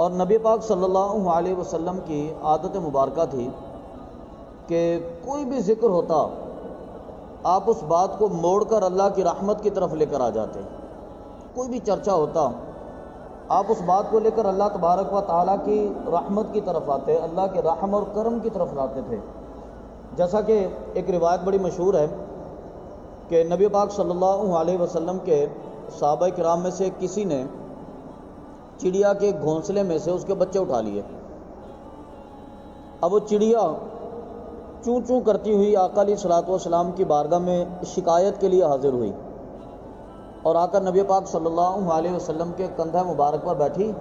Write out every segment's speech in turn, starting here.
اور نبی پاک صلی اللہ علیہ وسلم کی عادت مبارکہ تھی کہ کوئی بھی ذکر ہوتا آپ اس بات کو موڑ کر اللہ کی رحمت کی طرف لے کر آ جاتے. کوئی بھی چرچا ہوتا آپ اس بات کو لے کر اللہ تبارک و تعالیٰ کی رحمت کی طرف آتے، اللہ کے رحم اور کرم کی طرف لاتے تھے. جیسا کہ ایک روایت بڑی مشہور ہے کہ نبی پاک صلی اللہ علیہ وسلم کے صحابہ کرام میں سے کسی نے چڑیا کے گھونسلے میں سے اس کے بچے اٹھا لیے. اب وہ چڑیا چوں چوں کرتی ہوئی آقا علیہ الصلوۃ والسلام کی بارگاہ میں شکایت کے لیے حاضر ہوئی اور آ کر نبی پاک صلی اللہ علیہ وسلم کے کندھے مبارک پر بیٹھی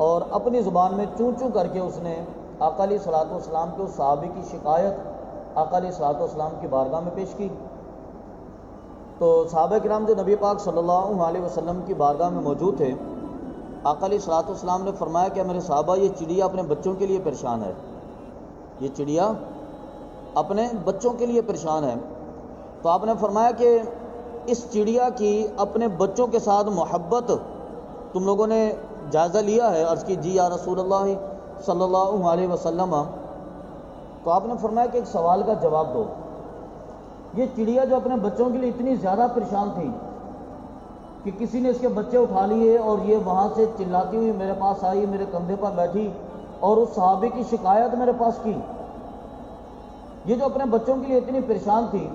اور اپنی زبان میں چوں چوں کر کے اس نے آقا علیہ الصلوۃ والسلام کے اس صحابی کی شکایت آقا علیہ الصلوۃ والسلام کی بارگاہ میں پیش کی. تو صحابہ کرام جو نبی پاک صلی اللہ علیہ وسلم کی بارگاہ میں موجود تھے، آقا علیہ الصلوۃ والسلام نے فرمایا کہ میرے صحابہ یہ چڑیا اپنے بچوں کے لیے پریشان ہے، یہ چڑیا اپنے بچوں کے لیے پریشان ہے. تو آپ نے فرمایا کہ اس چڑیا کی اپنے بچوں کے ساتھ محبت تم لوگوں نے جائزہ لیا ہے؟ عرض کی جی یا رسول اللہ صلی اللہ علیہ وسلم. تو آپ نے فرمایا کہ ایک سوال کا جواب دو. یہ چڑیا جو اپنے بچوں کے لیے اتنی زیادہ پریشان تھی کہ کسی نے اس کے بچے اٹھا لیے اور یہ وہاں سے چلاتی ہوئی میرے پاس آئی، میرے کندھے پر بیٹھی اور اس صحابی کی شکایت میرے پاس کی. یہ جو اپنے بچوں کے لیے اتنی پریشان تھی،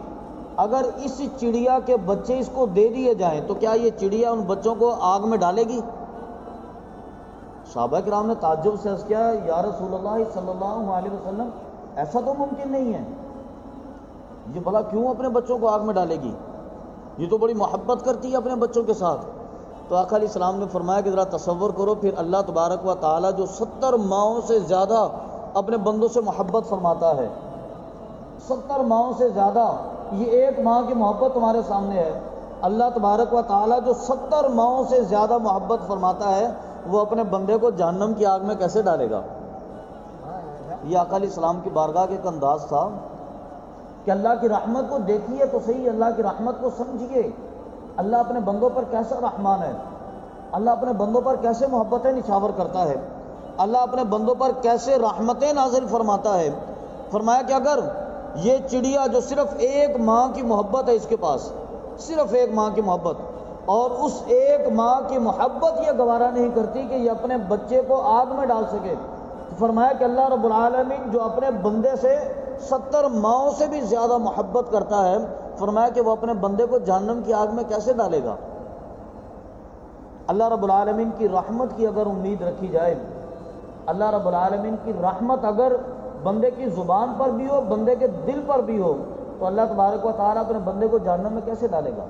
اگر اس چڑیا کے بچے اس کو دے دیے جائیں تو کیا یہ چڑیا ان بچوں کو آگ میں ڈالے گی؟ صحابہ کرام نے تعجب سے عرض کیا، یا رسول اللہ صلی اللہ علیہ وسلم ایسا تو ممکن نہیں ہے، یہ بھلا کیوں اپنے بچوں کو آگ میں ڈالے گی؟ یہ تو بڑی محبت کرتی ہے اپنے بچوں کے ساتھ. تو آقا علیہ السلام نے فرمایا کہ ذرا تصور کرو، پھر اللہ تبارک و تعالیٰ جو 70 ماؤں سے زیادہ اپنے بندوں سے محبت فرماتا ہے، 70 ماؤں سے زیادہ، یہ ایک ماں کی محبت تمہارے سامنے ہے. اللہ تبارک و تعالیٰ جو 70 ماؤں سے زیادہ محبت فرماتا ہے، وہ اپنے بندے کو جہنم کی آگ میں کیسے ڈالے گا؟ یہ آقا علیہ السلام کی بارگاہ کے ایک انداز تھا کہ اللہ کی رحمت کو دیکھیے تو صحیح، اللہ کی رحمت کو سمجھیے. اللہ اپنے بندوں پر کیسا رحمان ہے، اللہ اپنے بندوں پر کیسے محبتیں نچھاور کرتا ہے، اللہ اپنے بندوں پر کیسے رحمتیں نازل فرماتا ہے. فرمایا کہ اگر یہ چڑیا جو صرف ایک ماں کی محبت ہے اس کے پاس، صرف ایک ماں کی محبت، اور اس ایک ماں کی محبت یہ گوارا نہیں کرتی کہ یہ اپنے بچے کو آگ میں ڈال سکے، تو فرمایا کہ اللہ رب العالمین جو اپنے بندے سے 70 ماؤں سے بھی زیادہ محبت کرتا ہے، فرمایا کہ وہ اپنے بندے کو جہنم کی آگ میں کیسے ڈالے گا؟ اللہ رب العالمین کی رحمت کی اگر امید رکھی جائے، اللہ رب العالمین کی رحمت اگر بندے کی زبان پر بھی ہو، بندے کے دل پر بھی ہو، تو اللہ تبارک و تعالیٰ اپنے بندے کو جہنم میں کیسے ڈالے گا؟